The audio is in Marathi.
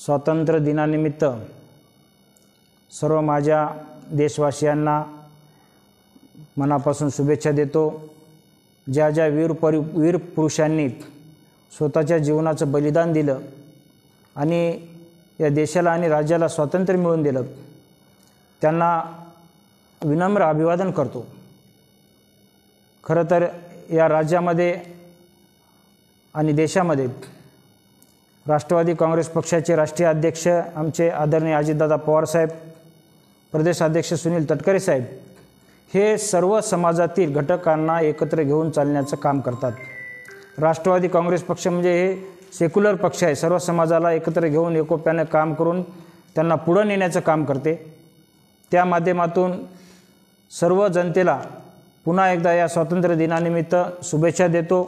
स्वातंत्र्य दिनानिमित्त सर्व माझ्या देशवासियांना मनापासून शुभेच्छा देतो। ज्या ज्या वीर पुरुषांनी स्वतःच्या जीवनाचं बलिदान दिलं आणि या देशाला आणि राज्याला स्वातंत्र्य मिळवून दिलं, त्यांना विनम्र अभिवादन करतो। खरं तर या राज्यामध्ये आणि देशामध्ये राष्ट्रवादी काँग्रेस पक्षाचे राष्ट्रीय अध्यक्ष आमचे आदरणीय अजितदादा पवारसाहेब, प्रदेशाध्यक्ष सुनील तटकरे साहेब हे सर्व समाजातील घटकांना एकत्र घेऊन चालण्याचं काम करतात। राष्ट्रवादी काँग्रेस पक्ष म्हणजे हे सेक्युलर पक्ष आहे, सर्व समाजाला एकत्र घेऊन एकोप्याने काम करून त्यांना पुढे नेण्याचं काम करते। त्या माध्यमातून सर्व जनतेला पुन्हा एकदा या स्वातंत्र्य दिनानिमित्त शुभेच्छा देतो।